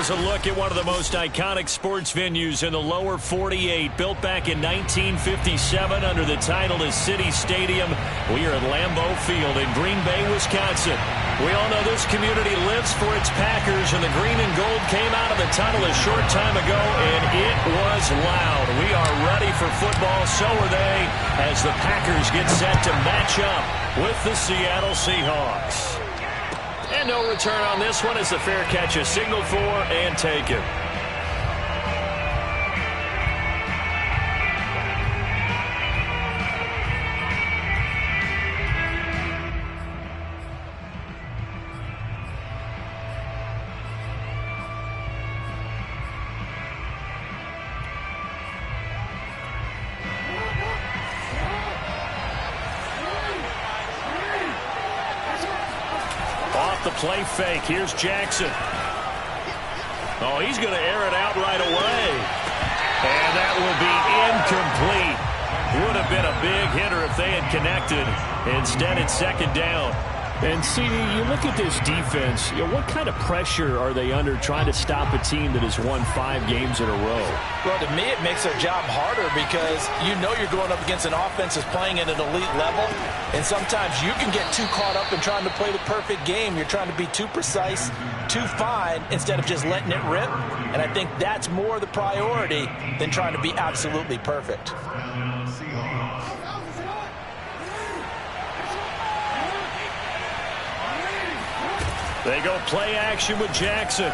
Here's a look at one of the most iconic sports venues in the lower 48, built back in 1957 under the title of City Stadium. We are at Lambeau Field in Green Bay, Wisconsin. We all know this community lives for its Packers, and the green and gold came out of the tunnel a short time ago, and it was loud. We are ready for football, so are they, as the Packers get set to match up with the Seattle Seahawks. And no return on this one as the fair catch is signaled for and taken. The play fake. Here's Jackson. Oh, he's going to air it out right away. And that will be incomplete. Would have been a big hitter if they had connected. Instead, it's second down. And, CD, you look at this defense, what kind of pressure are they under trying to stop a team that has won 5 games in a row? Well, to me, it makes their job harder because you know you're going up against an offense that's playing at an elite level, and sometimes you can get too caught up in trying to play the perfect game. You're trying to be too precise, too fine, instead of just letting it rip, and I think that's more the priority than trying to be absolutely perfect. They go play action with Jackson.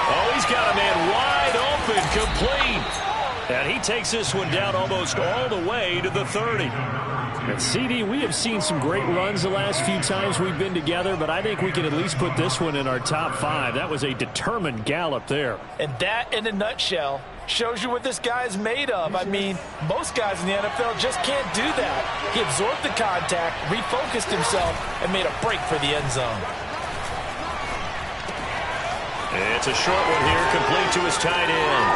Oh, he's got a man wide open, complete. And he takes this one down almost all the way to the 30. And CD, we have seen some great runs the last few times we've been together, but I think we can at least put this one in our top 5. That was a determined gallop there. And that, in a nutshell, shows you what this guy is made of. I mean, most guys in the NFL just can't do that. He absorbed the contact, refocused himself, and made a break for the end zone. It's a short one here, complete to his tight end.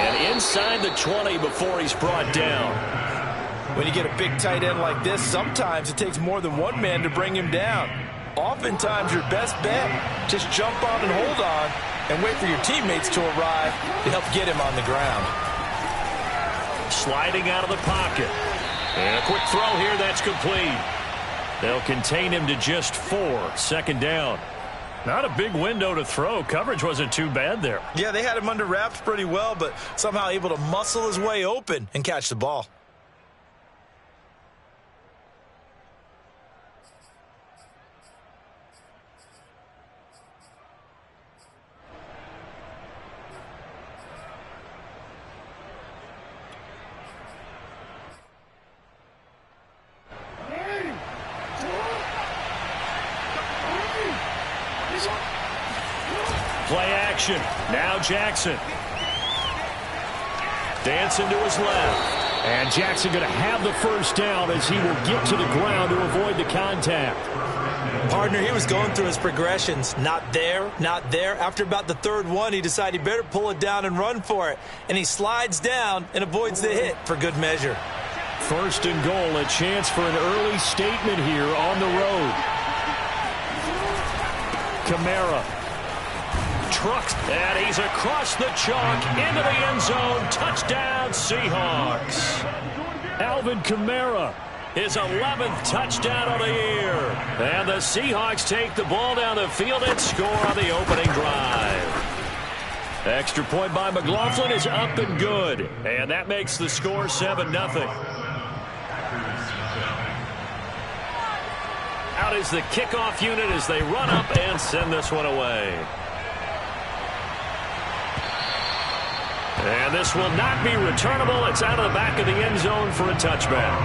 And inside the 20 before he's brought down. When you get a big tight end like this, sometimes it takes more than one man to bring him down. Oftentimes, your best bet, just jump on and hold on and wait for your teammates to arrive to help get him on the ground. Sliding out of the pocket. And a quick throw here, that's complete. They'll contain him to just 4, second down. Not a big window to throw. Coverage wasn't too bad there. Yeah, they had him under wraps pretty well, but somehow able to muscle his way open and catch the ball. Play action. Now Jackson. Dancing to his left. And Jackson going to have the first down as he will get to the ground to avoid the contact. Partner, he was going through his progressions. Not there, not there. After about the third one, he decided he better pull it down and run for it. And he slides down and avoids the hit for good measure. First and goal, a chance for an early statement here on the road. Kamara. Trucks, and he's across the chalk into the end zone. Touchdown, Seahawks. Alvin Kamara. His 11th touchdown of the year. And the Seahawks take the ball down the field and score on the opening drive. Extra point by McLaughlin is up and good. And that makes the score 7-0. Out is the kickoff unit as they run up and send this one away. And this will not be returnable. It's out of the back of the end zone for a touchback.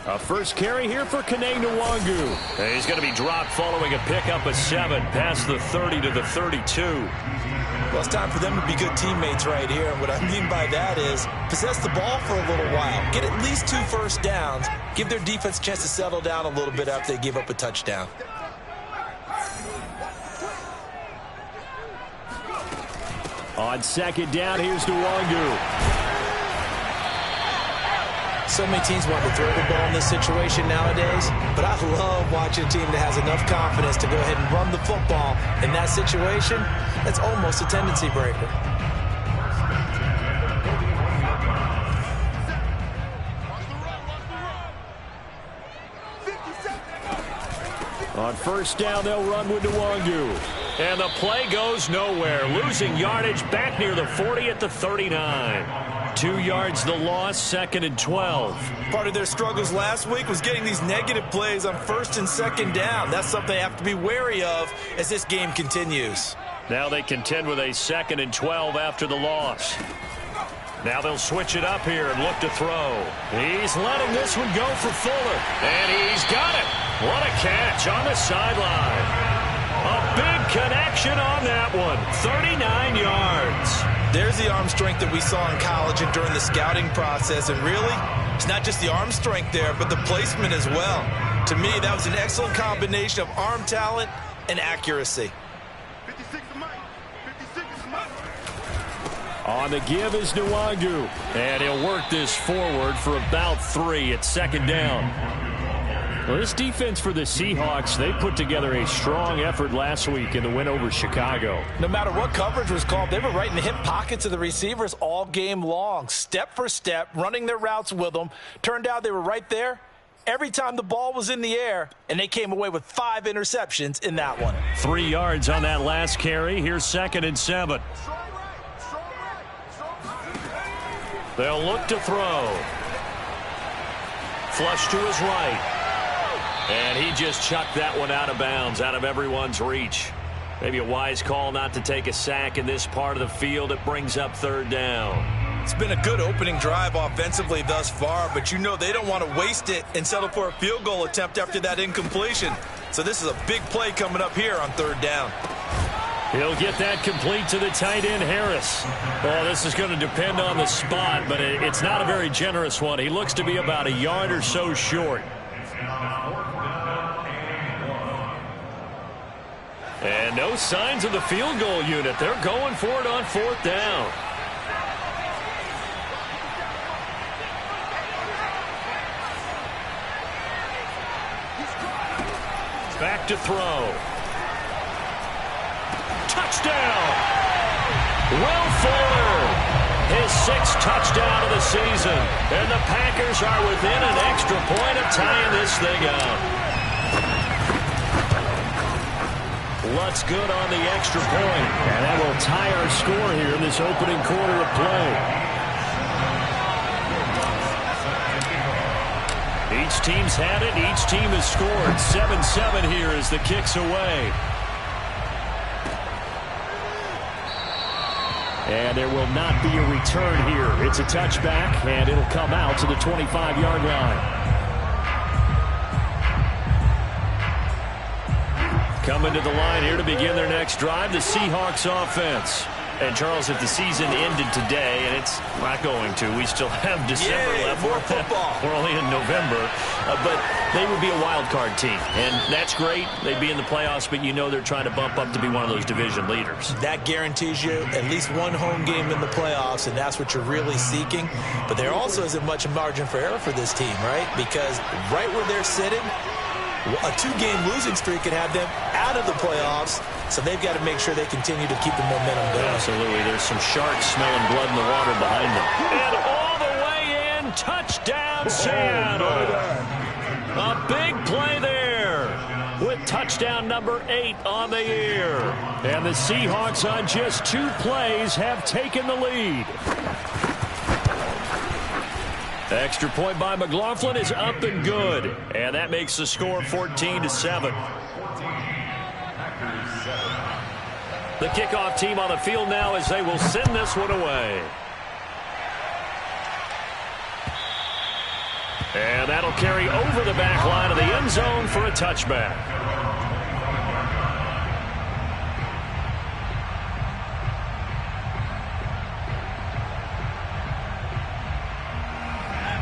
A first carry here for Kene Nwangu. He's going to be dropped following a pickup of 7 past the 30 to the 32. Well, it's time for them to be good teammates right here. And what I mean by that is possess the ball for a little while. Get at least 2 first downs. Give their defense a chance to settle down a little bit after they give up a touchdown. On second down, here's Nwangu. So many teams want to throw the ball in this situation nowadays, but I love watching a team that has enough confidence to go ahead and run the football. In that situation, that's almost a tendency breaker. On first down, they'll run with Nwangu. And the play goes nowhere. Losing yardage back near the 40 at the 39. 2 yards the loss, 2nd and 12. Part of their struggles last week was getting these negative plays on 1st and 2nd down. That's something they have to be wary of as this game continues. Now they contend with a 2nd and 12 after the loss. Now they'll switch it up here and look to throw. He's letting this one go for Fuller. And he's got it. What a catch on the sideline. A big connection on that one. 39 yards. There's the arm strength that we saw in college and during the scouting process. And really, it's not just the arm strength there, but the placement as well. To me, that was an excellent combination of arm talent and accuracy. On the give is Nwangu. And he'll work this forward for about 3 at 2nd down. Well, this defense for the Seahawks, they put together a strong effort last week in the win over Chicago. No matter what coverage was called, they were right in the hip pockets of the receivers all game long, step for step, running their routes with them. Turned out they were right there every time the ball was in the air, and they came away with 5 interceptions in that one. 3 yards on that last carry. Here's 2nd and 7. They'll look to throw. Flush to his right. And he just chucked that one out of bounds, out of everyone's reach. Maybe a wise call not to take a sack in this part of the field. It brings up 3rd down. It's been a good opening drive offensively thus far, but you know they don't want to waste it and settle for a field goal attempt after that incompletion. So this is a big play coming up here on 3rd down. He'll get that complete to the tight end, Harris. Well, this is going to depend on the spot, but it's not a very generous one. He looks to be about a yard or so short. And no signs of the field goal unit. They're going for it on 4th down. Back to throw. Touchdown! Will Fuller, his 6th touchdown of the season. And the Packers are within an extra point of tying this thing up. Lutz good on the extra point. And that will tie our score here in this opening quarter of play. Each team's had it. Each team has scored. 7-7 here as the kick's away. And there will not be a return here. It's a touchback, and it'll come out to the 25-yard line. Coming to the line here to begin their next drive, the Seahawks offense. And, Charles, if the season ended today, and it's not going to, we still have December left. More football. We're only in November. But they would be a wild card team. And that's great. They'd be in the playoffs, but you know they're trying to bump up to be one of those division leaders. That guarantees you at least one home game in the playoffs, and that's what you're really seeking. But there also isn't much margin for error for this team, right? Because right where they're sitting, a 2-game losing streak could have them out of the playoffs, so they've got to make sure they continue to keep the momentum going. Absolutely. There's some sharks smelling blood in the water behind them. And all the way in, touchdown Seattle. A big play there with touchdown number 8 on the year. And the Seahawks on just 2 plays have taken the lead. Extra point by McLaughlin is up and good. And that makes the score 14-7. The kickoff team on the field now as they will send this one away. And that'll carry over the back line of the end zone for a touchback.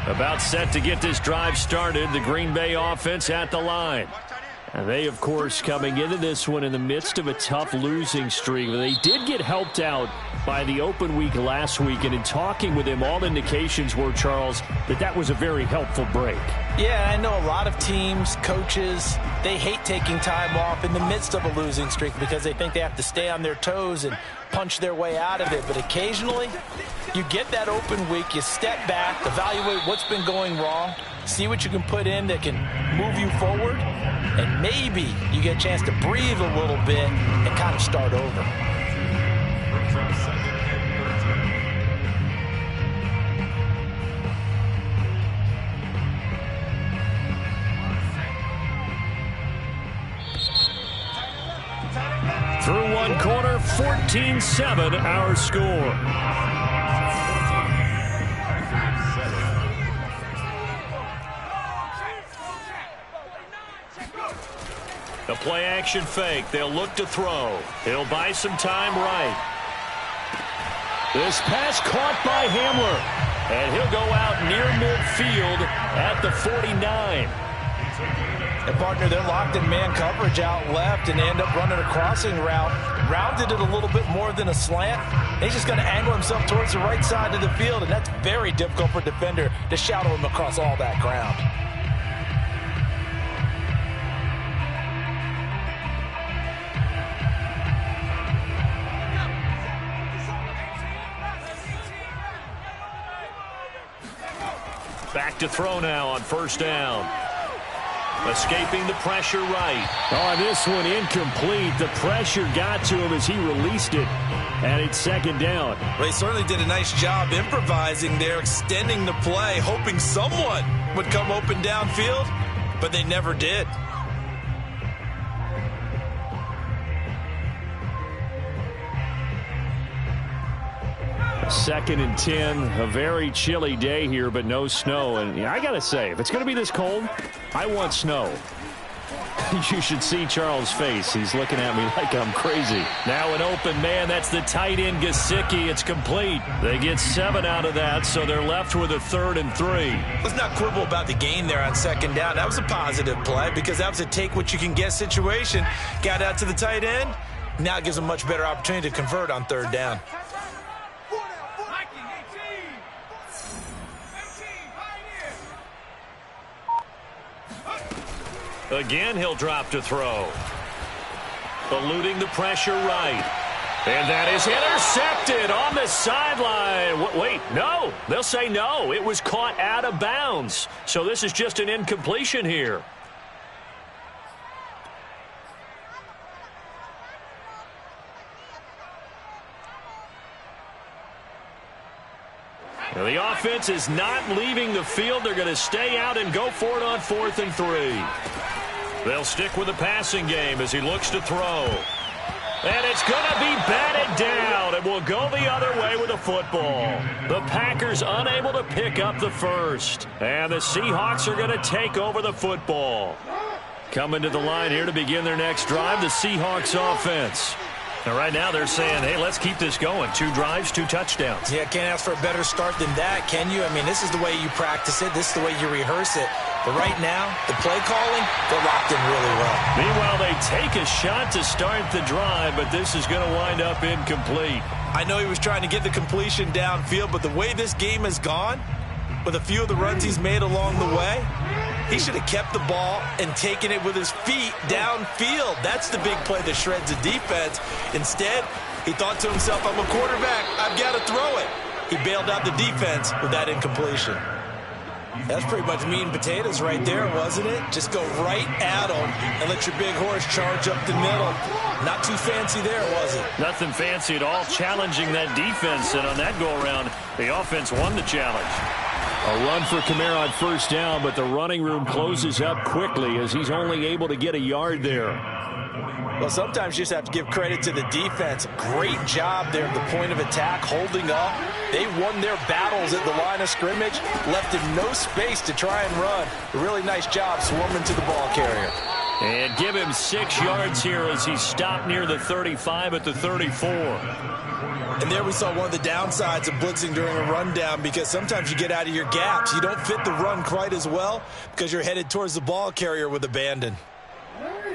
About set to get this drive started, the Green Bay offense at the line. And they, of course, coming into this one in the midst of a tough losing streak. They did get helped out by the open week last week, and in talking with him, all indications were, Charles, that was a very helpful break. Yeah, I know a lot of teams, coaches, they hate taking time off in the midst of a losing streak because they think they have to stay on their toes and punch their way out of it. But occasionally, you get that open week, you step back, evaluate what's been going wrong, see what you can put in that can move you forward, and maybe you get a chance to breathe a little bit and kind of start over. Through one quarter, 14-7 our score. The play action fake. They'll look to throw. He'll buy some time right. This pass caught by Hamler. And he'll go out near midfield at the 49. And partner, they're locked in man coverage out left, and they end up running a crossing route. Rounded it a little bit more than a slant. He's just going to angle himself towards the right side of the field, and that's very difficult for a defender to shadow him across all that ground. Back to throw now on first down. Escaping the pressure right. Oh, this one incomplete. The pressure got to him as he released it. And it's second down. Well, he certainly did a nice job improvising there, extending the play, hoping someone would come open downfield, but they never did. Second and 10, a very chilly day here, but no snow. And I got to say, if it's going to be this cold, I want snow. You should see Charles' face. He's looking at me like I'm crazy. Now an open man. That's the tight end, Gesicki. It's complete. They get 7 out of that, so they're left with a 3rd and 3. Let's not quibble about the gain there on second down. That was a positive play because that was a take-what-you-can-get situation. Got out to the tight end. Now it gives them a much better opportunity to convert on 3rd down. Again, he'll drop to throw. Eluding the pressure right. And that is intercepted on the sideline. Wait, no. They'll say no. It was caught out of bounds. So this is just an incompletion here. Now, the offense is not leaving the field. They're going to stay out and go for it on 4th and 3. They'll stick with the passing game as he looks to throw. And it's going to be batted down. It will go the other way with the football. The Packers unable to pick up the first. And the Seahawks are going to take over the football. Coming to the line here to begin their next drive, the Seahawks offense. And right now they're saying, hey, let's keep this going. 2 drives, 2 touchdowns. Yeah, can't ask for a better start than that, can you? I mean, this is the way you practice it. This is the way you rehearse it. But right now, the play calling, they're locked in really well. Meanwhile, they take a shot to start the drive, but this is going to wind up incomplete. I know he was trying to get the completion downfield, but the way this game has gone, with a few of the runs he's made along the way, he should have kept the ball and taken it with his feet downfield. That's the big play that shreds the defense. Instead, he thought to himself, I'm a quarterback. I've got to throw it. He bailed out the defense with that incompletion. That's pretty much meat and potatoes right there, wasn't it? Just go right at him and let your big horse charge up the middle. Not too fancy there, was it? Nothing fancy at all, challenging that defense. And on that go-around, the offense won the challenge. A run for Kamara on first down, but the running room closes up quickly as he's only able to get a yard there. Well, sometimes you just have to give credit to the defense. Great job there at the point of attack, holding up. They won their battles at the line of scrimmage, left him no space to try and run. A really nice job swarming to the ball carrier. And give him 6 yards here as he stopped near the 35 at the 34. And there we saw one of the downsides of blitzing during a rundown, because sometimes you get out of your gaps. You don't fit the run quite as well because you're headed towards the ball carrier with abandon.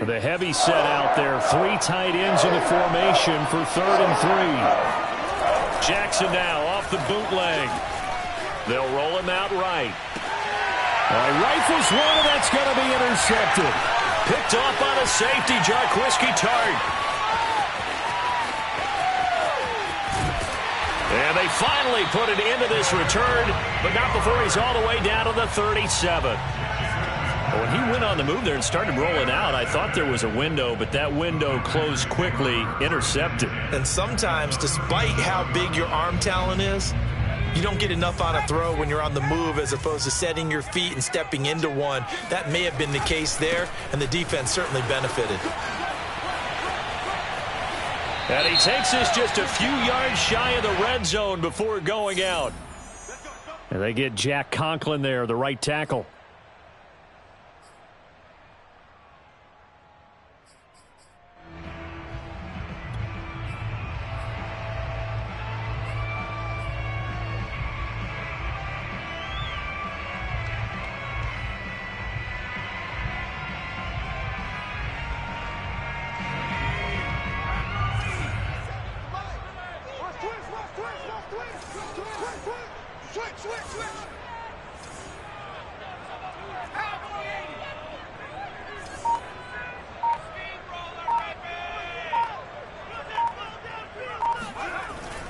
The heavy set out there. 3 tight ends in the formation for 3rd and 3. Jackson now off the bootleg. They'll roll him out right. Rifles one, and that's going to be intercepted. Picked off by the safety, Jarquiski Tart. And they finally put it into this return, but not before he's all the way down to the 37. When he went on the move there and started rolling out, I thought there was a window, but that window closed quickly, intercepted. And sometimes, despite how big your arm talent is, you don't get enough on a throw when you're on the move as opposed to setting your feet and stepping into one. That may have been the case there, and the defense certainly benefited. And he takes this just a few yards shy of the red zone before going out. And they get Jack Conklin there, the right tackle.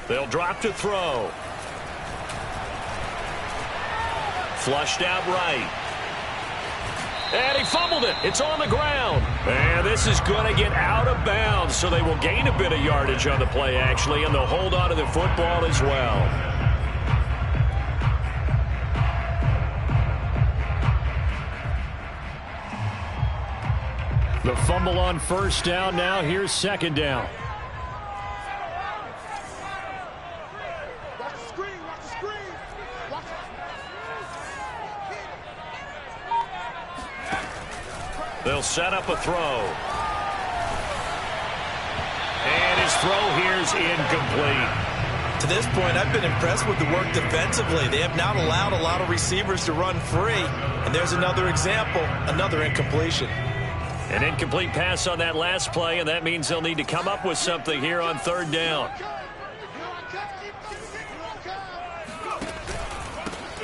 They'll drop to throw. Flushed out right. And he fumbled it. It's on the ground. And this is going to get out of bounds, so they will gain a bit of yardage on the play, actually, and they'll hold on to the football as well. The fumble on 1st down. Now here's 2nd down. They'll set up a throw. And his throw here's incomplete. To this point, I've been impressed with the work defensively. They have not allowed a lot of receivers to run free. And there's another example, another incompletion. An incomplete pass on that last play, and that means they'll need to come up with something here on 3rd down.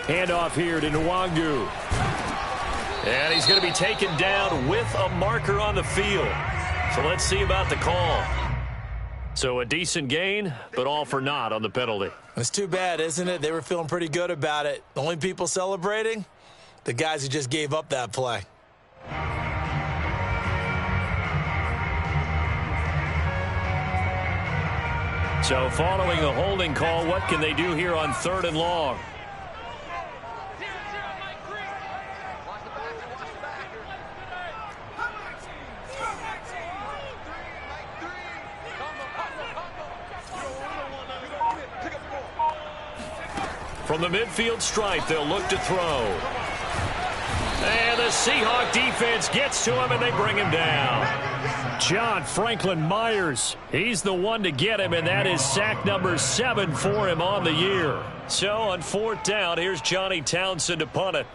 Handoff here to Nwangu. And he's going to be taken down with a marker on the field. So let's see about the call. So a decent gain, but all for naught on the penalty. It's too bad, isn't it? They were feeling pretty good about it. The only people celebrating? The guys who just gave up that play. So following a holding call, what can they do here on 3rd and long? From the midfield stripe, they'll look to throw. And the Seahawk defense gets to him, and they bring him down. John Franklin Myers, he's the one to get him, and that is sack number 7 for him on the year. So on 4th down, here's Johnny Townsend to punt it.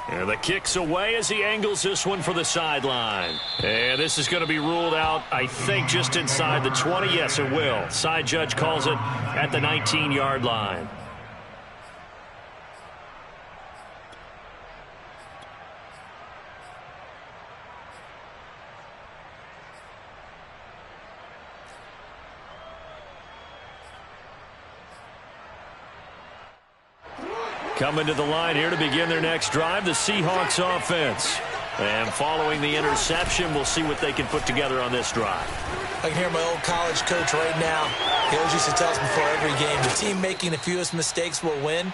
And the kick's away as he angles this one for the sideline. And this is going to be ruled out, I think, just inside the 20. Yes, it will. Side judge calls it at the 19-yard line. Coming to the line here to begin their next drive, the Seahawks offense. And following the interception, we'll see what they can put together on this drive. I can hear my old college coach right now. He always used to tell us before every game, the team making the fewest mistakes will win.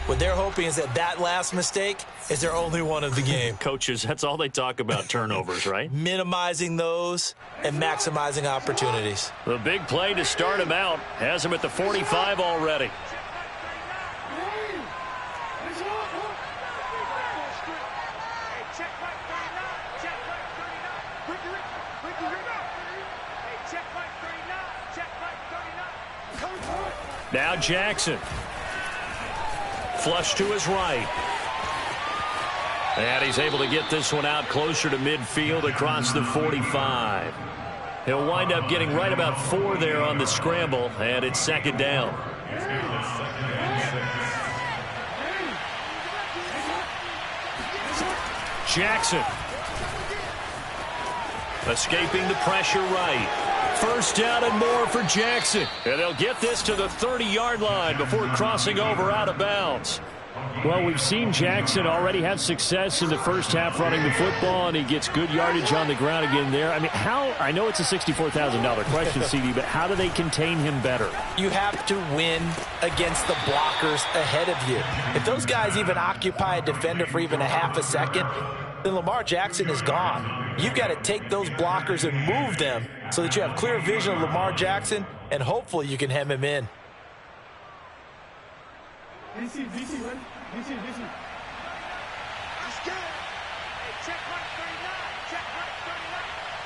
What they're hoping is that last mistake is their only one of the game. Coaches, that's all they talk about, turnovers, right? Minimizing those and maximizing opportunities. The big play to start him out has him at the 45 already. Now Jackson. Flush to his right. And he's able to get this one out closer to midfield across the 45. He'll wind up getting right about 4 there on the scramble, and it's second down. Jackson. Escaping the pressure right. First down and more for Jackson. And they'll get this to the 30-yard line before crossing over out of bounds. Well, we've seen Jackson already have success in the first half running the football, and he gets good yardage on the ground again there. I mean, I know it's a $64,000 question, CD, but how do they contain him better? You have to win against the blockers ahead of you. If those guys even occupy a defender for even a half a second, then Lamar Jackson is gone. You've got to take those blockers and move them so that you have clear vision of Lamar Jackson, and hopefully you can hem him in. DC, man. DC. Let's go. Hey, check 139. Check 139.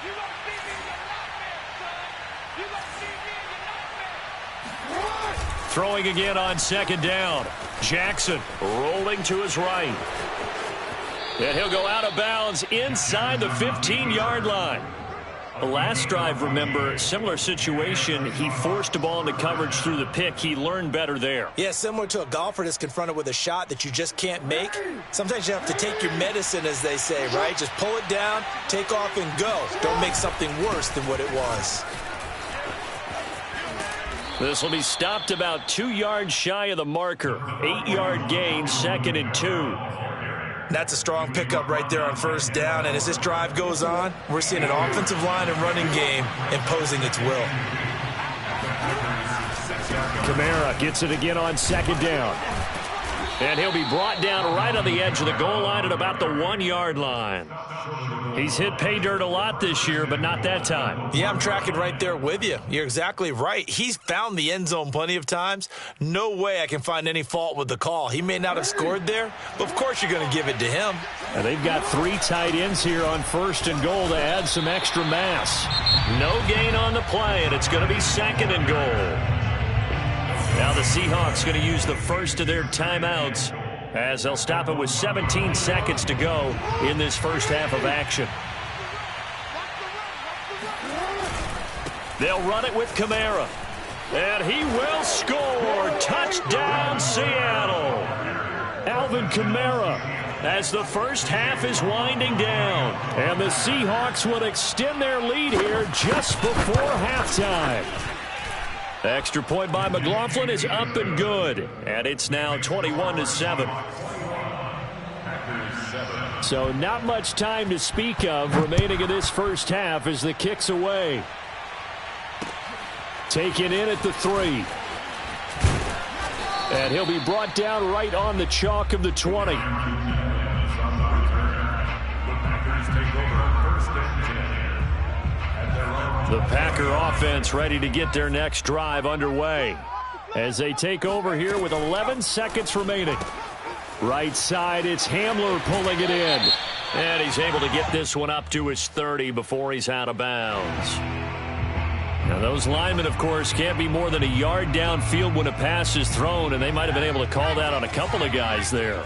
You gonna see me in your nightmare, son. You gonna see me in your nightmare. Throwing again on second down. Jackson rolling to his right. And he'll go out of bounds inside the 15-yard line. The last drive, remember, similar situation. He forced a ball into coverage through the pick. He learned better there. Yeah, similar to a golfer that's confronted with a shot that you just can't make. Sometimes you have to take your medicine, as they say, right? Just pull it down, take off, and go. Don't make something worse than what it was. This will be stopped about 2 yards shy of the marker. 8-yard gain, 2nd and 2. That's a strong pickup right there on first down, and as this drive goes on, we're seeing an offensive line and running game imposing its will. Kamara gets it again on second down. And he'll be brought down right on the edge of the goal line at about the 1-yard line. He's hit pay dirt a lot this year, but not that time. Yeah, I'm tracking right there with you. You're exactly right. He's found the end zone plenty of times. No way I can find any fault with the call. He may not have scored there, but of course you're going to give it to him. And they've got 3 tight ends here on first and goal to add some extra mass. No gain on the play, and it's going to be 2nd and goal. Now the Seahawks going to use the first of their timeouts as they'll stop it with 17 seconds to go in this first half of action. They'll run it with Kamara. And he will score. Touchdown, Seattle. Alvin Kamara. As the first half is winding down. And the Seahawks will extend their lead here just before halftime. Extra point by McLaughlin is up and good. And it's now 21-7. So not much time to speak of remaining in this first half as the kick's away. Taken in at the 3. And he'll be brought down right on the chalk of the 20. The Packer offense ready to get their next drive underway as they take over here with 11 seconds remaining. Right side, it's Hamler pulling it in. And he's able to get this one up to his 30 before he's out of bounds. Now those linemen, of course, can't be more than a yard downfield when a pass is thrown, and they might have been able to call that on a couple of guys there.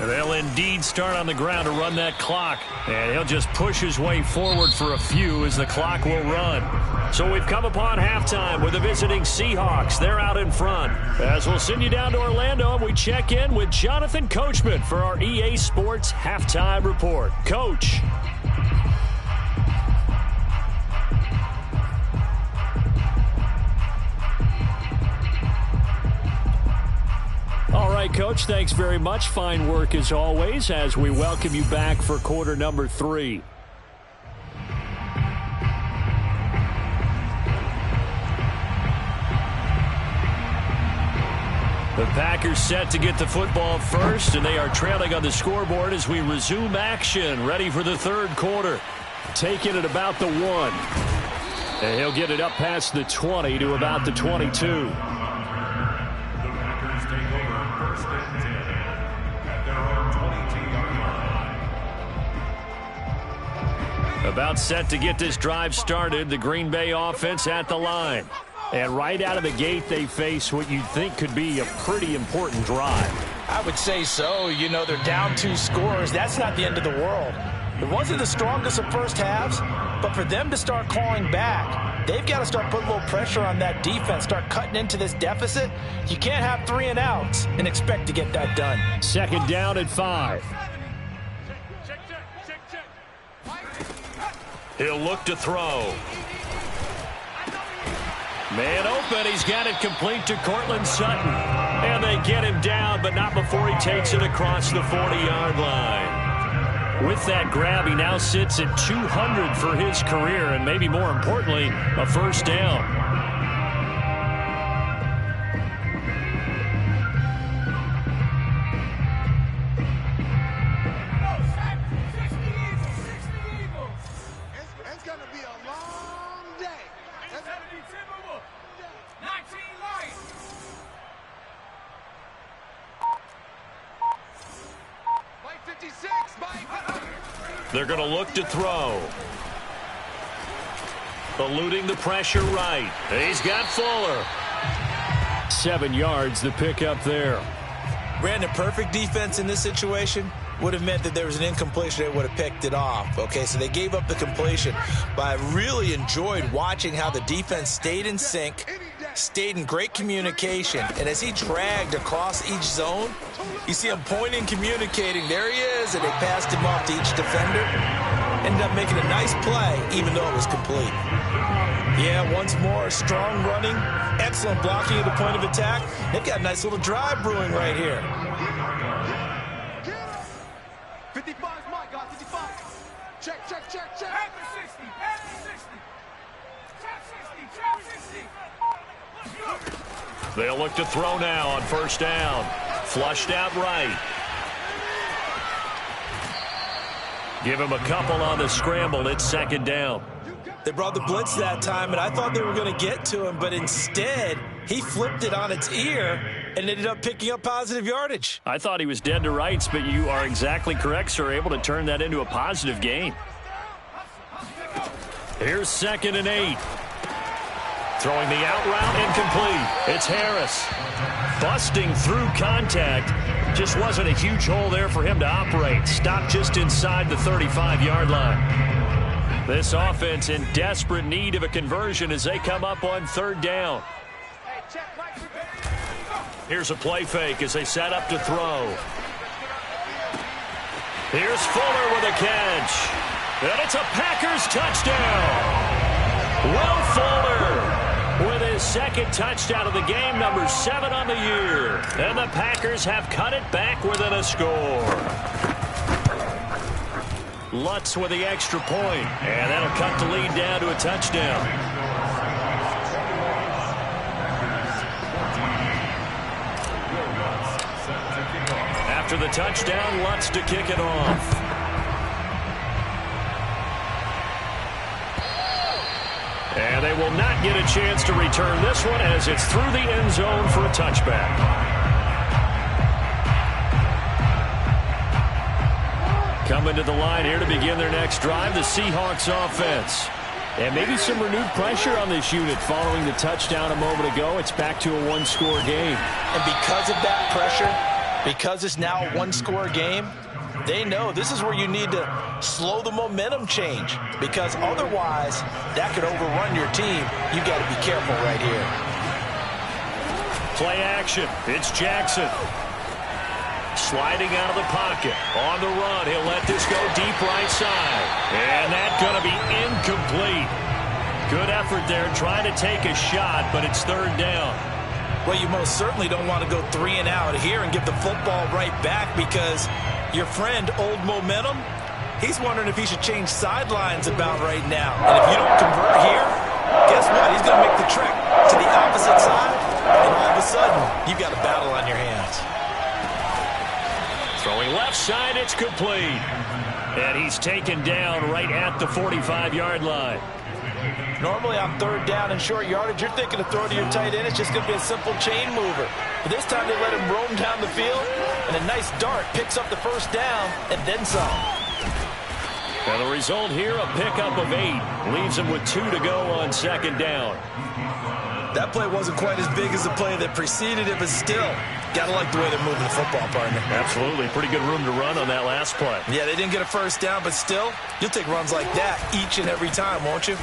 And they'll indeed start on the ground to run that clock. And he'll just push his way forward for a few as the clock will run. So we've come upon halftime with the visiting Seahawks. They're out in front. As we'll send you down to Orlando, and we check in with Jonathan Coachman for our EA Sports Halftime Report. Coach. All right, Coach, thanks very much. Fine work as always as we welcome you back for quarter number 3. The Packers set to get the football first, and they are trailing on the scoreboard as we resume action, ready for the third quarter. Taking it about the 1. And he'll get it up past the 20 to about the 22. About set to get this drive started, the Green Bay offense at the line. And right out of the gate, they face what you'd think could be a pretty important drive. I would say so. You know, they're down 2 scores. That's not the end of the world. It wasn't the strongest of first halves, but for them to start clawing back, they've got to start putting a little pressure on that defense, start cutting into this deficit. You can't have 3 and outs and expect to get that done. Second down at 5. He'll look to throw. Man open, he's got it complete to Cortland Sutton. And they get him down, but not before he takes it across the 40-yard line. With that grab, he now sits at 200 for his career, and maybe more importantly, a first down. They're going to look to throw. Eluding the pressure right. He's got Fuller. 7 yards, the pickup there. Brandon, perfect defense in this situation would have meant that there was an incompletion. They would have picked it off. Okay, so they gave up the completion. But I really enjoyed watching how the defense stayed in sync, stayed in great communication. And as he dragged across each zone, you see him pointing, communicating. There he is, and they passed him off to each defender. Ended up making a nice play, even though it was complete. Yeah, once more, strong running, excellent blocking at the point of attack. They've got a nice little drive brewing right here. 55 is my guy, 55. Check. Head to 60, head to 60. Trap 60. They'll look to throw now on first down. Flushed out right. Give him a couple on the scramble. It's second down. They brought the blitz that time, and I thought they were going to get to him, but instead, he flipped it on its ear and ended up picking up positive yardage. I thought he was dead to rights, but you are exactly correct, sir. Able to turn that into a positive gain. Here's 2nd and 8. Throwing the out route, incomplete. It's Harris. Busting through contact. Just wasn't a huge hole there for him to operate. Stopped just inside the 35-yard line. This offense in desperate need of a conversion as they come up on 3rd down. Here's a play fake as they set up to throw. Here's Fuller with a catch. And it's a Packers touchdown. Will Fuller with his 2nd touchdown of the game, number 7 on the year. And the Packers have cut it back within a score. Lutz with the extra point, and that'll cut the lead down to a touchdown. After the touchdown, Lutz to kick it off. And they will not get a chance to return this one as it's through the end zone for a touchback. Coming to the line here to begin their next drive, the Seahawks offense. And maybe some renewed pressure on this unit following the touchdown a moment ago. It's back to a 1-score game. And because of that pressure, because it's now a 1-score game, they know this is where you need to slow the momentum change, because otherwise that could overrun your team. You've got to be careful right here. Play action. It's Jackson. Sliding out of the pocket. On the run. He'll let this go deep right side. And that's going to be incomplete. Good effort there trying to take a shot, but it's 3rd down. Well, you most certainly don't want to go 3 and out here and give the football right back, because your friend, Old Momentum, he's wondering if he should change sidelines about right now. And if you don't convert here, guess what? He's going to make the trek to the opposite side, and all of a sudden, you've got a battle on your hands. Throwing left side, it's complete. And he's taken down right at the 45-yard line. Normally on 3rd down and short yardage, you're thinking to throw to your tight end. It's just going to be a simple chain mover. But this time they let him roam down the field, and a nice dart picks up the 1st down and then some. And the result here, a pickup of 8. Leaves him with 2 to go on second down. That play wasn't quite as big as the play that preceded it, but still, got to like the way they're moving the football, partner. Absolutely. Pretty good room to run on that last play. Yeah, they didn't get a first down, but still, you'll take runs like that each and every time, won't you?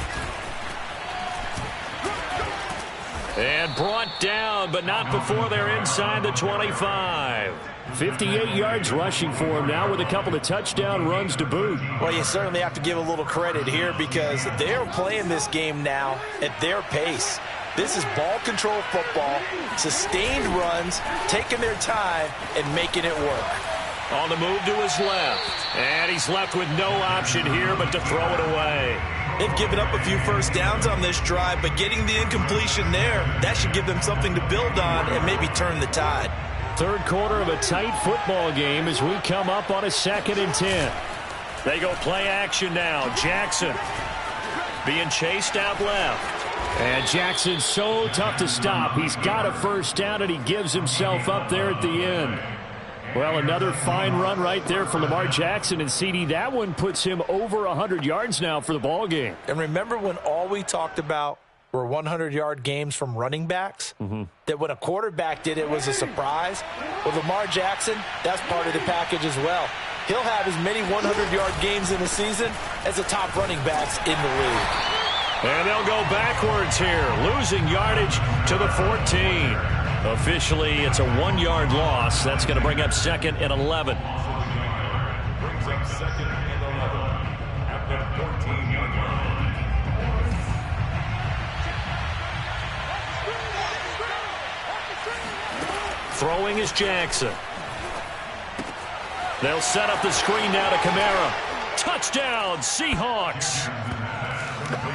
And brought down, but not before they're inside the 25. 58 yards rushing for him now with a couple of touchdown runs to boot. Well, you certainly have to give a little credit here because they're playing this game now at their pace. This is ball control football, sustained runs, taking their time, and making it work. On the move to his left. And he's left with no option here but to throw it away. They've given up a few first downs on this drive, but getting the incompletion there, that should give them something to build on and maybe turn the tide. Third quarter of a tight football game as we come up on a 2nd and 10. They go play action now. Jackson being chased out left. And Jackson's so tough to stop. He's got a first down, and he gives himself up there at the end. Well, another fine run right there for Lamar Jackson, and CD, that one puts him over 100 yards now for the ball game. And remember when all we talked about were 100-yard games from running backs? That when a quarterback did it was a surprise? Well, Lamar Jackson, that's part of the package as well. He'll have as many 100-yard games in a season as the top running backs in the league. And they'll go backwards here, losing yardage to the 14. Officially, it's a 1-yard loss. That's going to bring up 2nd and 11. Brings up 2nd and 11 at the 14-yard line. Throwing is Jackson. They'll set up the screen now to Kamara. Touchdown, Seahawks.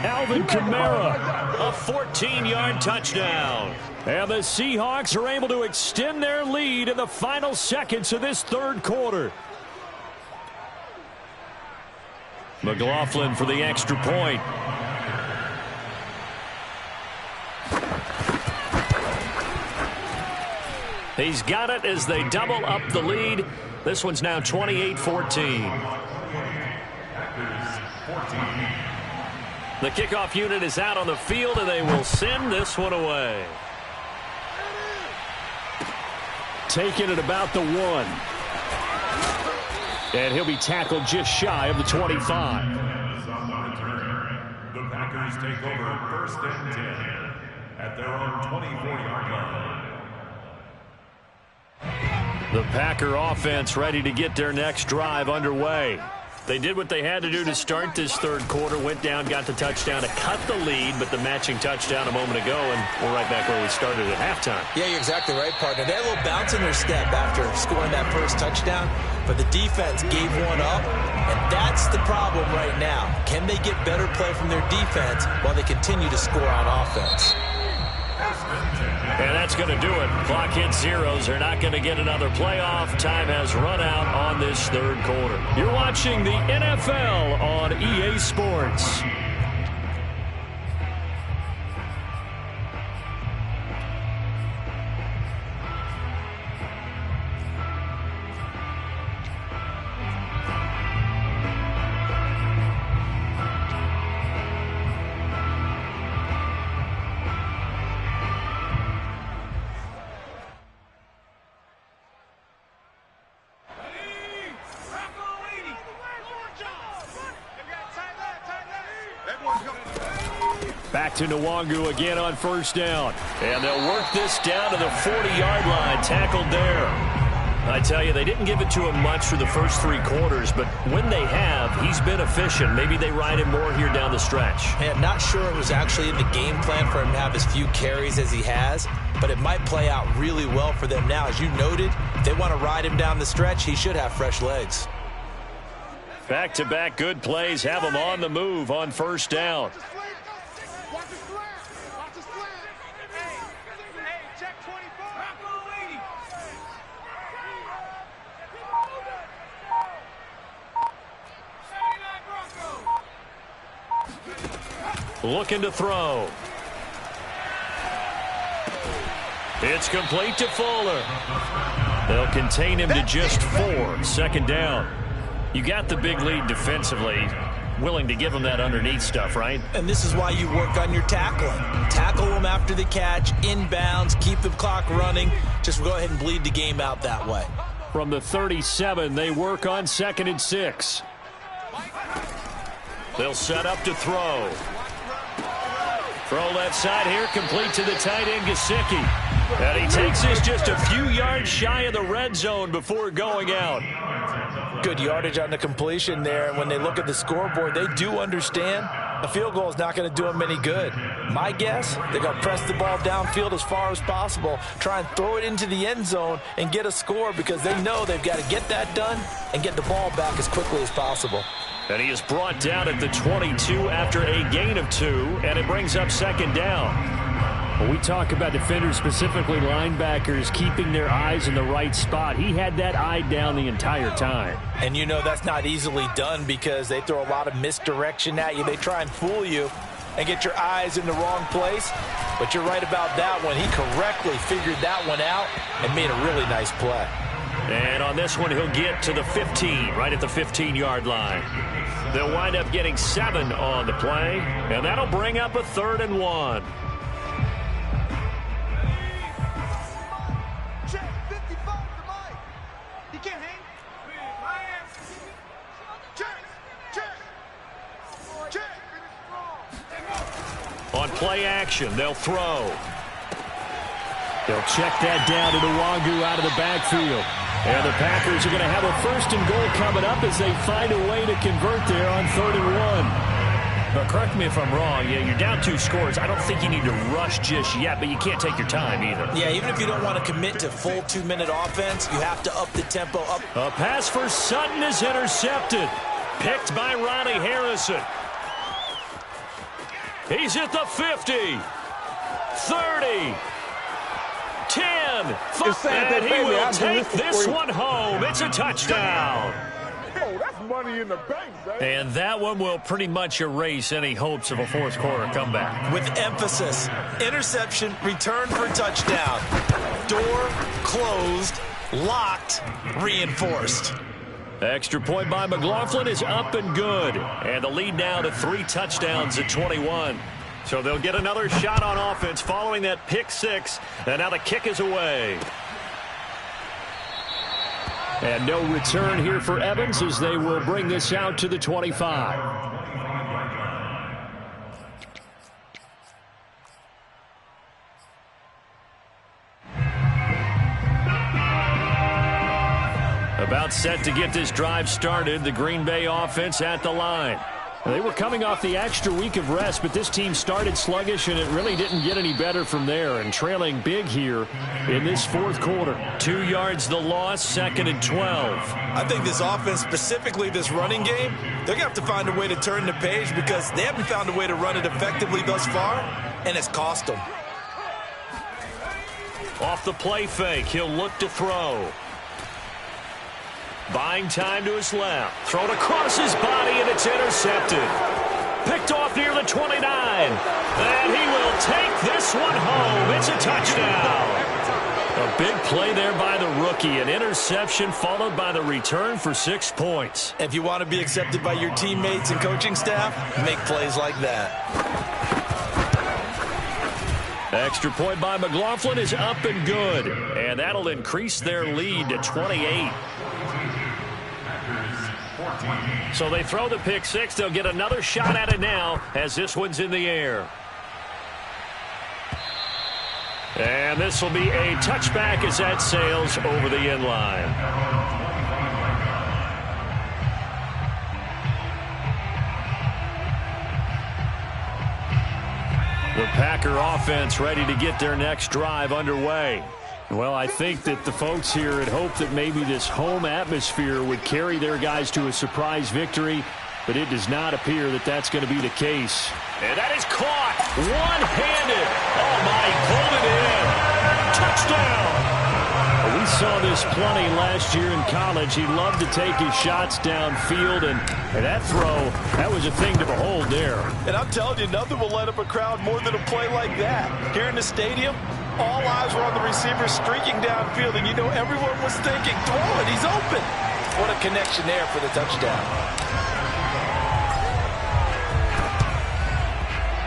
Alvin Kamara, a 14-yard touchdown. And the Seahawks are able to extend their lead in the final seconds of this third quarter. McLaughlin for the extra point. He's got it as they double up the lead. This one's now 28-14. The kickoff unit is out on the field, and they will send this one away. Taking it about the 1. And he'll be tackled just shy of the 25. On the return, the Packers take over 1st and 10 at their own 24-yard line. The Packer offense ready to get their next drive underway. They did what they had to do to start this third quarter, went down, got the touchdown to cut the lead, but the matching touchdown a moment ago, and we're right back where we started at halftime. Yeah, you're exactly right, partner. They had a little bounce in their step after scoring that first touchdown, but the defense gave one up, and that's the problem right now. Can they get better play from their defense while they continue to score on offense? And that's going to do it. Clock hits zeros. They're not going to get another playoff. Time has run out on this third quarter. You're watching the NFL on EA Sports. Back to Nwangu again on first down. And they'll work this down to the 40-yard line. Tackled there. I tell you, they didn't give it to him much for the first 3 quarters, but when they have, he's been efficient. Maybe they ride him more here down the stretch. Man, not sure it was actually in the game plan for him to have as few carries as he has, but it might play out really well for them now. As you noted, if they want to ride him down the stretch, he should have fresh legs. Back-to-back good plays have him on the move on first down. Looking to throw. It's complete to Fuller. They'll contain him to just 4. Second down. You got the big lead defensively. willing to give him that underneath stuff, right? And this is why you work on your tackling. Tackle them after the catch, inbounds, keep the clock running. Just go ahead and bleed the game out that way. From the 37, they work on 2nd and 6. They'll set up to throw. Throw left side here, complete to the tight end, Gesicki. And he takes this just a few yards shy of the red zone before going out. Good yardage on the completion there. And when they look at the scoreboard, they do understand a field goal is not going to do them any good. My guess, they're going to press the ball downfield as far as possible, try and throw it into the end zone and get a score because they know they've got to get that done and get the ball back as quickly as possible. And he is brought down at the 22 after a gain of 2, and it brings up 2nd down. When we talk about defenders, specifically linebackers, keeping their eyes in the right spot, he had that eye down the entire time. And you know that's not easily done because they throw a lot of misdirection at you. They try and fool you and get your eyes in the wrong place. But you're right about that one. He correctly figured that one out and made a really nice play. And on this one, he'll get to the 15, right at the 15-yard line. They'll wind up getting 7 on the play, and that'll bring up a 3rd and 1. On play action, they'll throw. They'll check that down to Nwangu out of the backfield. And the Packers are going to have a 1st and goal coming up as they find a way to convert there on 3rd and 1. But correct me if I'm wrong. Yeah, you're down 2 scores. I don't think you need to rush just yet, but you can't take your time either. Yeah, even if you don't want to commit to full 2-minute offense, you have to up the tempo. A pass for Sutton is intercepted. Picked by Ronnie Harrison. He's at the 50, 30, 10, 5, and he will take this one home. It's a touchdown. Oh, that's money in the bank, man. And that one will pretty much erase any hopes of a fourth-quarter comeback. With emphasis, interception, return for touchdown. Door closed, locked, reinforced. Extra point by McLaughlin is up and good. And the lead now to 3 touchdowns at 21. So they'll get another shot on offense following that pick 6. And now the kick is away. And no return here for Evans as they will bring this out to the 25. About set to get this drive started, the Green Bay offense at the line. They were coming off the extra week of rest, but this team started sluggish, and it really didn't get any better from there, and trailing big here in this 4th quarter. 2 yards the loss, 2nd and 12. I think this offense, specifically this running game, they're going to have to find a way to turn the page because they haven't found a way to run it effectively thus far, and it's cost them. Off the play fake, he'll look to throw. Buying time to his left. Thrown across his body, and it's intercepted. Picked off near the 29. And he will take this one home. It's a touchdown. A big play there by the rookie. An interception followed by the return for 6 points. If you want to be accepted by your teammates and coaching staff, make plays like that. Extra point by McLaughlin is up and good. And that'll increase their lead to 28. So they throw the pick 6. They'll get another shot at it now as this one's in the air. And this will be a touchback as that sails over the end line. The Packer offense ready to get their next drive underway. Well, I think that the folks here had hoped that maybe this home atmosphere would carry their guys to a surprise victory, but it does not appear that that's going to be the case. And that is caught one-handed. Oh, my, pulled it in. Touchdown. We saw this plenty last year in college. He loved to take his shots downfield, and that throw, that was a thing to behold there. And I'm telling you, nothing will light up a crowd more than a play like that. Here in the stadium, all eyes were on the receiver streaking downfield, and you know everyone was thinking, throw it, he's open. What a connection there for the touchdown.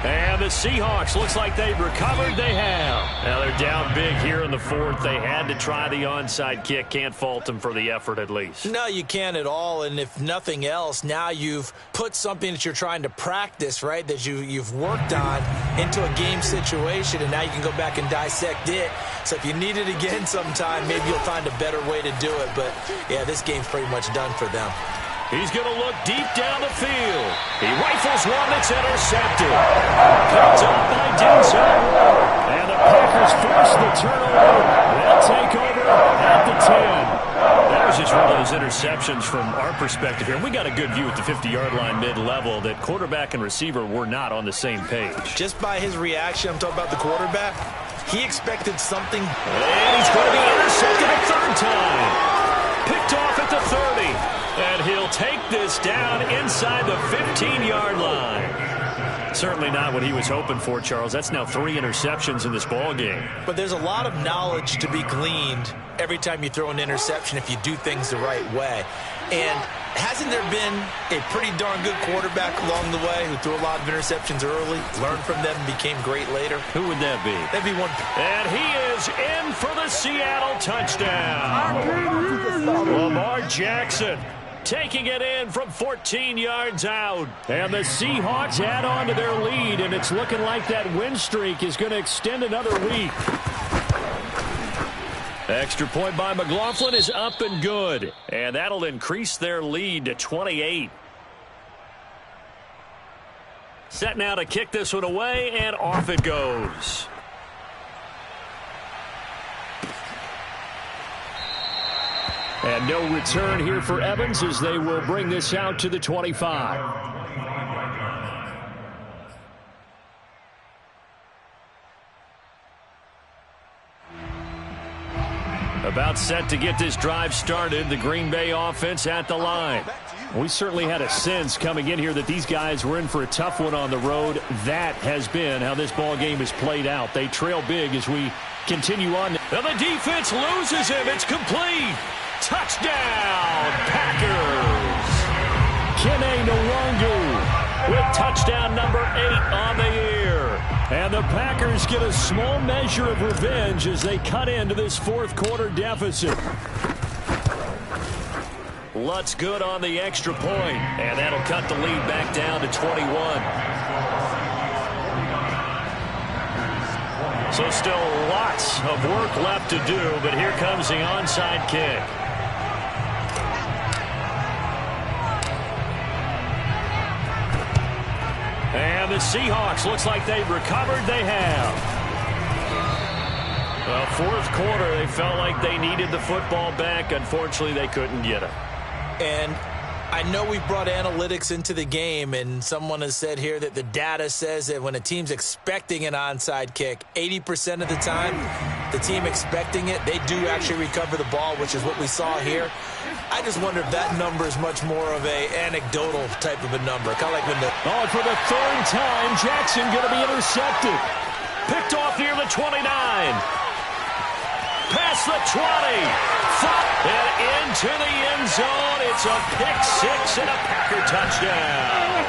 And the Seahawks, looks like they've recovered. They have. Now they're down big here in the fourth. They had to try the onside kick. Can't fault them for the effort at least. No, you can't at all. And if nothing else, now you've put something that you're trying to practice, right, that you've worked on into a game situation, and now you can go back and dissect it. So if you need it again sometime, maybe you'll find a better way to do it. But, yeah, this game's pretty much done for them. He's going to look deep down the field. He rifles one that's intercepted. Picked up by Denzel. And the Packers force the turnover. They'll take over at the 10. That was just one of those interceptions from our perspective here. We got a good view at the 50-yard line mid-level that quarterback and receiver were not on the same page. Just by his reaction, I'm talking about the quarterback, he expected something. And he's going to be intercepted a third time. Picked off at the 30. And he'll take this down inside the 15-yard line. Certainly not what he was hoping for, Charles. That's now 3 interceptions in this ball game. But there's a lot of knowledge to be gleaned every time you throw an interception if you do things the right way. And hasn't there been a pretty darn good quarterback along the way who threw a lot of interceptions early, learned from them, and became great later? Who would that be? That'd be one. And he is in for the Seattle touchdown. Lamar Jackson taking it in from 14 yards out. And the Seahawks add on to their lead, and it's looking like that win streak is going to extend another week. Extra point by McLaughlin is up and good. And that'll increase their lead to 28. Set now to kick this one away, and off it goes. And no return here for Evans as they will bring this out to the 25. About set to get this drive started. The Green Bay offense at the line. We certainly had a sense coming in here that these guys were in for a tough one on the road. That has been how this ball game has played out. They trail big as we continue on. Now the defense loses him. It's complete. Touchdown, Packers. Kene Nwangu with touchdown number 8 on the year. And the Packers get a small measure of revenge as they cut into this fourth quarter deficit. Lutz good on the extra point, and that'll cut the lead back down to 21. So still lots of work left to do, but here comes the onside kick. And the Seahawks, looks like they've recovered. They have. Well, fourth quarter, they felt like they needed the football back. Unfortunately, they couldn't get it. And I know we brought analytics into the game, and someone has said here that the data says that when a team's expecting an onside kick, 80% of the time, the team expecting it, they do actually recover the ball, which is what we saw here. I just wonder if that number is much more of a anecdotal type of a number. Kind of like when the... Oh, for the third time, Jackson going to be intercepted. Picked off near the 29. Past the 20. And into the end zone. It's a pick 6 and a Packer touchdown.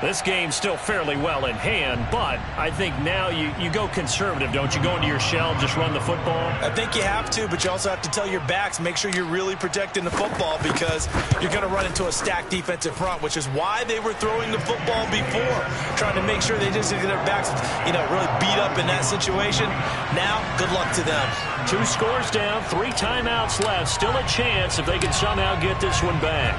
This game's still fairly well in hand, but I think now you go conservative, don't you? Go into your shell, just run the football? I think you have to, but you also have to tell your backs, make sure you're really protecting the football because you're going to run into a stacked defensive front, which is why they were throwing the football before, trying to make sure they just get their backs, really beat up in that situation. Now, good luck to them. 2 scores down, 3 timeouts left. Still a chance if they can somehow get this one back.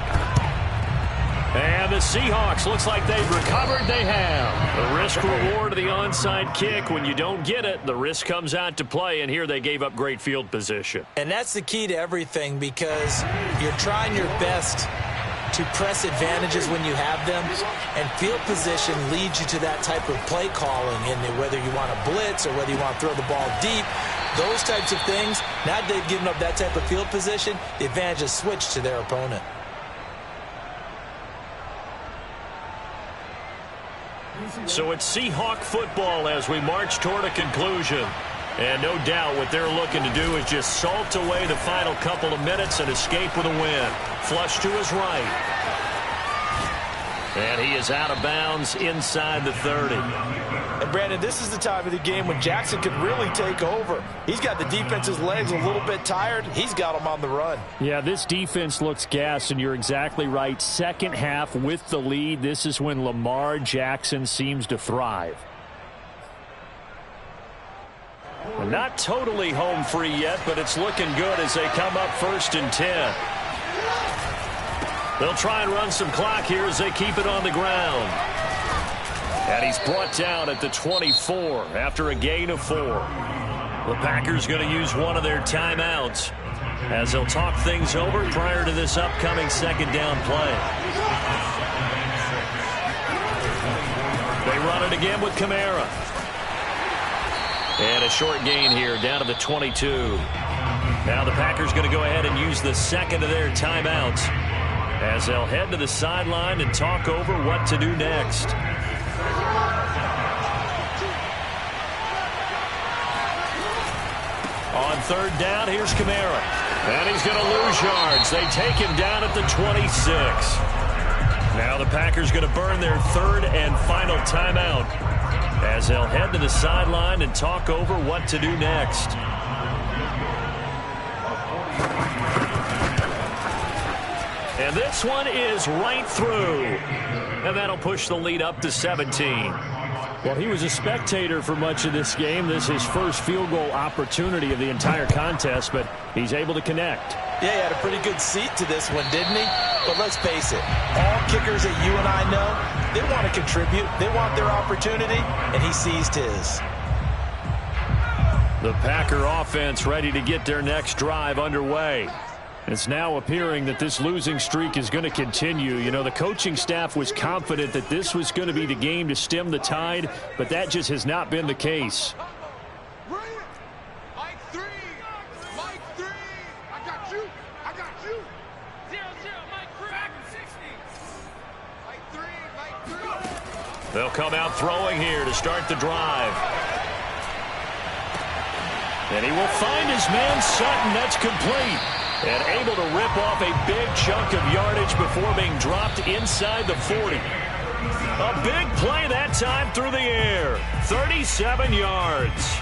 And the Seahawks, looks like they've recovered. They have. The risk-reward of the onside kick. When you don't get it, the risk comes out to play, and here they gave up great field position. And that's the key to everything because you're trying your best to press advantages when you have them, and field position leads you to that type of play calling, and whether you want to blitz or whether you want to throw the ball deep, those types of things, now that they've given up that type of field position, the advantage is switched to their opponent. So it's Seahawk football as we march toward a conclusion. And no doubt what they're looking to do is just salt away the final couple of minutes and escape with a win. Flush to his right. And he is out of bounds inside the 30. And, Brandon, this is the time of the game when Jackson could really take over. He's got the defense's legs a little bit tired. He's got them on the run. Yeah, this defense looks gassed, and you're exactly right. Second half with the lead, this is when Lamar Jackson seems to thrive. Not totally home free yet, but it's looking good as they come up 1st and 10. They'll try and run some clock here as they keep it on the ground. And he's brought down at the 24 after a gain of 4. The Packers going to use one of their timeouts as they'll talk things over prior to this upcoming second down play. They run it again with Kamara. And a short gain here down to the 22. Now the Packers going to go ahead and use the second of their timeouts as they'll head to the sideline and talk over what to do next. On 3rd down, here's Kamara. And he's going to lose yards. They take him down at the 26. Now the Packers going to burn their 3rd and final timeout as they'll head to the sideline and talk over what to do next. And this one is right through. And that'll push the lead up to 17. Well, he was a spectator for much of this game. This is his first field goal opportunity of the entire contest, but he's able to connect. Yeah, he had a pretty good seat to this one, didn't he? But let's face it, all kickers that you and I know, they want to contribute. They want their opportunity, and he seized his. The Packer offense ready to get their next drive underway. It's now appearing that this losing streak is going to continue. You know, the coaching staff was confident that this was going to be the game to stem the tide, but that just has not been the case. Mike 3. Mike 3. I got you. I got you. 0-0. Mike 3. Back 60. Mike 3. Mike 3. They'll come out throwing here to start the drive. And he will find his man Sutton. That's complete. And able to rip off a big chunk of yardage before being dropped inside the 40. A big play that time through the air. 37 yards.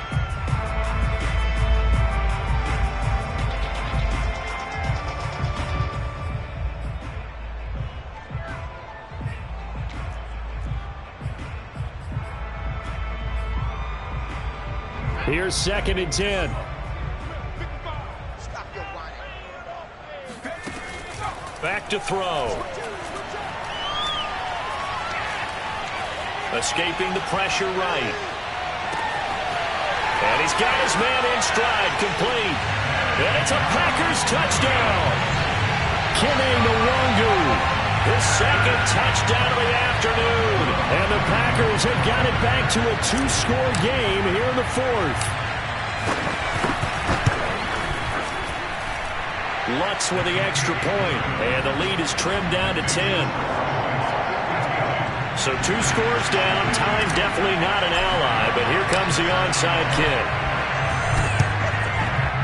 Here's 2nd and 10. Back to throw. Escaping the pressure right. And he's got his man in stride, complete. And it's a Packers touchdown. Kene Nwangu, his 2nd touchdown of the afternoon. And the Packers have got it back to a 2-score game here in the 4th. Lutz with the extra point, and the lead is trimmed down to 10. So 2 scores down, time definitely not an ally, but here comes the onside kick.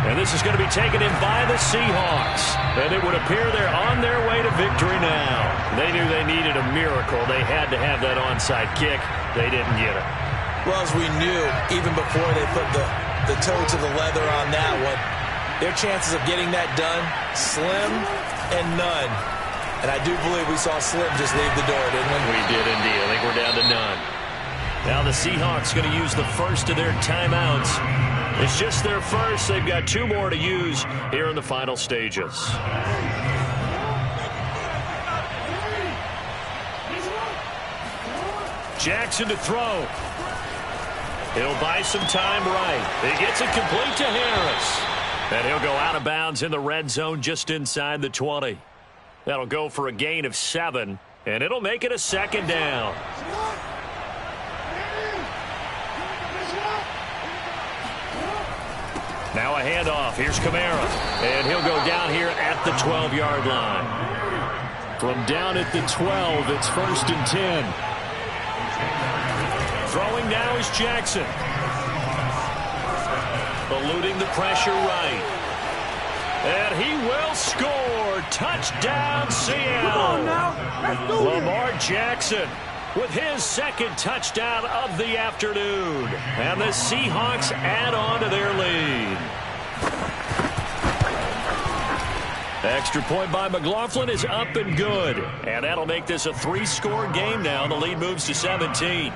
And this is going to be taken in by the Seahawks, and it would appear they're on their way to victory now. They knew they needed a miracle. They had to have that onside kick. They didn't get it. Well, as we knew, even before they put the toe to the leather on that one, their chances of getting that done, slim and none. And I do believe we saw Slim just leave the door, didn't we? We did indeed. I think we're down to none. Now the Seahawks going to use the first of their timeouts. It's just their first. They've got 2 more to use here in the final stages. Jackson to throw. He'll buy some time right. He gets it complete to Harris. And he'll go out of bounds in the red zone just inside the 20. That'll go for a gain of 7, and it'll make it a 2nd down. Now a handoff. Here's Kamara. And he'll go down here at the 12-yard line. From down at the 12, it's 1st and 10. Throwing now is Jackson. Eluding the pressure right. And he will score. Touchdown, Seattle. Come on now. Let's do this. Lamar Jackson with his second touchdown of the afternoon. And the Seahawks add on to their lead. Extra point by McLaughlin is up and good. And that'll make this a 3-score game now. The lead moves to 17.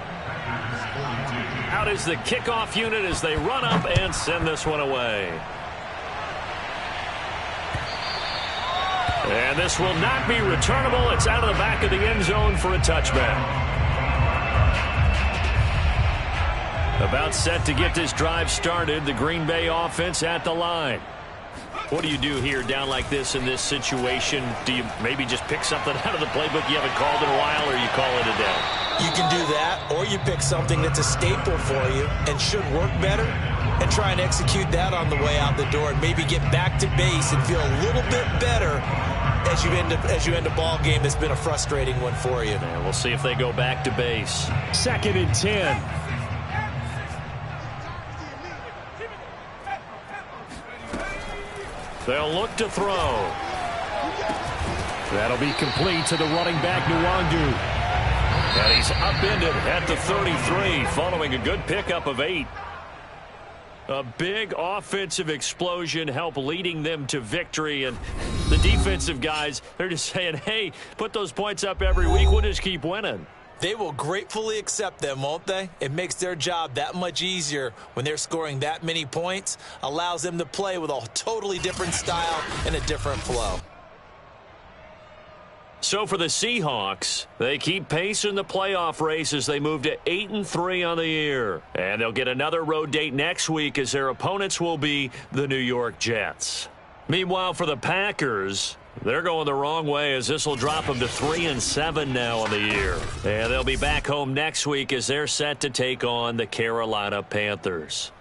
Out is the kickoff unit as they run up and send this one away. And this will not be returnable. It's out of the back of the end zone for a touchback. About set to get this drive started. The Green Bay offense at the line. What do you do here down like this in this situation? Do you maybe just pick something out of the playbook you haven't called in a while, or you call it a day? You can do that, or you pick something that's a staple for you and should work better and try and execute that on the way out the door and maybe get back to base and feel a little bit better as you end a ball game that's been a frustrating one for you. And we'll see if they go back to base. 2nd and 10. They'll look to throw. That'll be complete to the running back, Nwangu. And he's upended at the 33 following a good pickup of 8. A big offensive explosion helped leading them to victory. And the defensive guys, they're just saying, hey, put those points up every week. We'll just keep winning. They will gratefully accept them, won't they? It makes their job that much easier when they're scoring that many points. Allows them to play with a totally different style and a different flow. So for the Seahawks, they keep pace in the playoff race as they move to 8-3 on the year. And they'll get another road date next week as their opponents will be the New York Jets. Meanwhile, for the Packers, they're going the wrong way as this will drop them to 3-7 now on the year. And they'll be back home next week as they're set to take on the Carolina Panthers.